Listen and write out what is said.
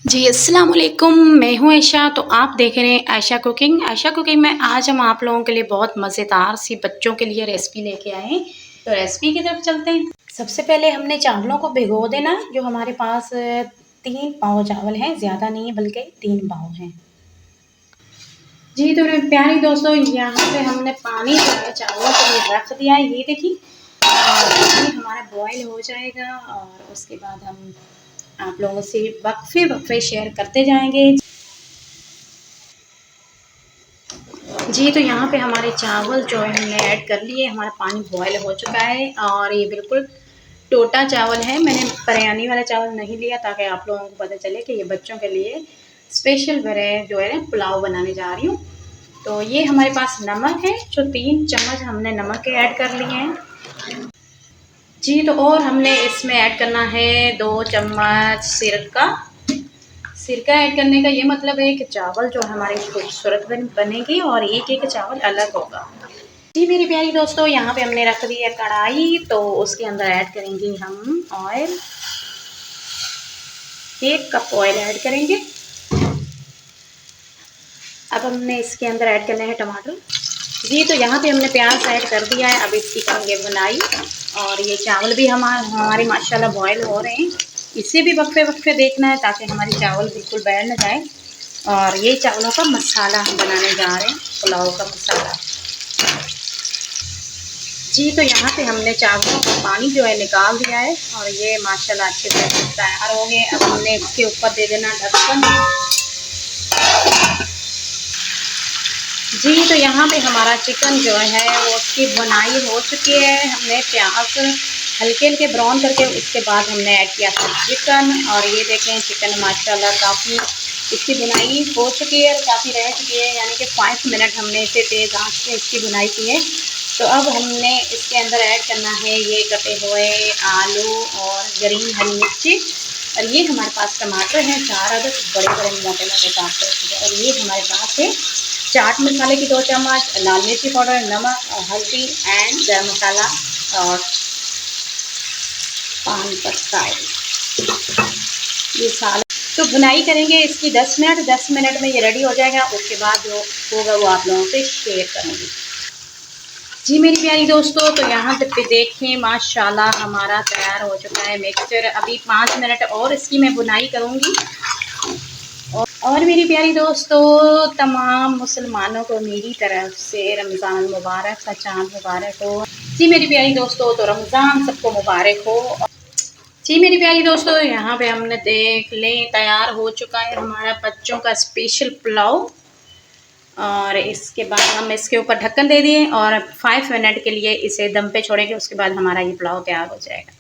जी अस्सलाम वालेकुम, मैं हूँ आयशा। तो आप देख रहे हैं आयशा कुकिंग। आयशा कुकिंग में आज हम आप लोगों के लिए बहुत मज़ेदार सी बच्चों के लिए रेसिपी लेके आए हैं। तो रेसिपी की तरफ चलते हैं। सबसे पहले हमने चावलों को भिगो देना है। जो हमारे पास 3 पाव चावल हैं, ज़्यादा नहीं है बल्कि 3 पाव हैं। जी तो मेरे प्यारे दोस्तों, यहाँ पे हमने पानी जो है चावलों के लिए रख दिया है, ये देखिए। और पानी हमारा बॉयल हो जाएगा और उसके बाद हम आप लोगों से वक्फे वक्फे शेयर करते जाएंगे। जी तो यहाँ पे हमारे चावल जो है हमने ऐड कर लिए। हमारा पानी बॉयल हो चुका है और ये बिल्कुल टोटा चावल है। मैंने बिरयानी वाला चावल नहीं लिया ताकि आप लोगों को पता चले कि ये बच्चों के लिए स्पेशल जो है ना पुलाव बनाने जा रही हूँ। तो ये हमारे पास नमक है, जो 3 चम्मच हमने नमक के ऐड कर लिए हैं। जी तो और हमने इसमें ऐड करना है 2 चम्मच सिरका। सिरका ऐड करने का ये मतलब है कि चावल जो हमारे खूबसूरत बनेगी और एक एक चावल अलग होगा। जी मेरी प्यारी दोस्तों, यहाँ पे हमने रख दी है कढ़ाई। तो उसके अंदर ऐड करेंगे हम ऑयल। 1 कप ऑयल ऐड करेंगे। अब हमने इसके अंदर ऐड करने हैं टमाटर। जी तो यहाँ पे हमने प्याज ऐड कर दिया है। अब इसकी करेंगे बुनाई। और ये चावल भी हमारे माशाल्लाह बॉयल हो रहे हैं। इसे भी वक्फे वक्फे देखना है ताकि हमारी चावल बिल्कुल बैठ न जाए। और ये चावलों का मसाला हम बनाने जा रहे हैं, पुलाव का मसाला। जी तो यहाँ पे हमने चावलों का पानी जो है निकाल दिया है और ये माशाल्लाह अच्छे से तैयार हो गए। अब हमने इसके ऊपर दे देना ढक्कन। जी तो यहाँ पे हमारा चिकन जो है वो उसकी बुनाई हो चुकी है। हमने प्याज हल्के हल्के ब्राउन करके उसके बाद हमने ऐड किया था चिकन। और ये देखें चिकन माशाल्लाह काफ़ी इसकी बुनाई हो चुकी है, काफ़ी रह चुकी है, यानी कि 5 मिनट हमने इसे तेज़ आंच पे इसकी बुनाई की है। तो अब हमने इसके अंदर ऐड करना है ये कटे हुए आलू और ग्रीन हरी मिर्ची। और ये हमारे पास टमाटर हैं 4 अदद, बड़े बड़े मोटे मोटे टमाटर। और ये हमारे पास है चाट मसाले की 2 चम्मच, लाल मिर्ची पाउडर, नमक और हल्दी एंड गरम मसाला और पान पत्ता। ये साल तो बुनाई करेंगे इसकी 10 मिनट। 10 मिनट में ये रेडी हो जाएगा। उसके बाद जो होगा वो आप लोगों से शेयर करूँगी। जी मेरी प्यारी दोस्तों, तो यहाँ तक पे देखें माशाल्लाह हमारा तैयार हो चुका है मिक्सचर। अभी 5 मिनट और इसकी मैं बुनाई करूँगी। और मेरी प्यारी दोस्तों, तमाम मुसलमानों को मेरी तरफ से रमज़ान मुबारक का चाँद मुबारक हो। जी मेरी प्यारी दोस्तों, तो रमज़ान सबको मुबारक हो। जी मेरी प्यारी दोस्तों, यहाँ पे हमने देख लें तैयार हो चुका है हमारा बच्चों का स्पेशल पुलाव। और इसके बाद हम इसके ऊपर ढक्कन दे दिए और 5 मिनट के लिए इसे दम पे छोड़ेंगे। उसके बाद हमारा ये पुलाव तैयार हो जाएगा।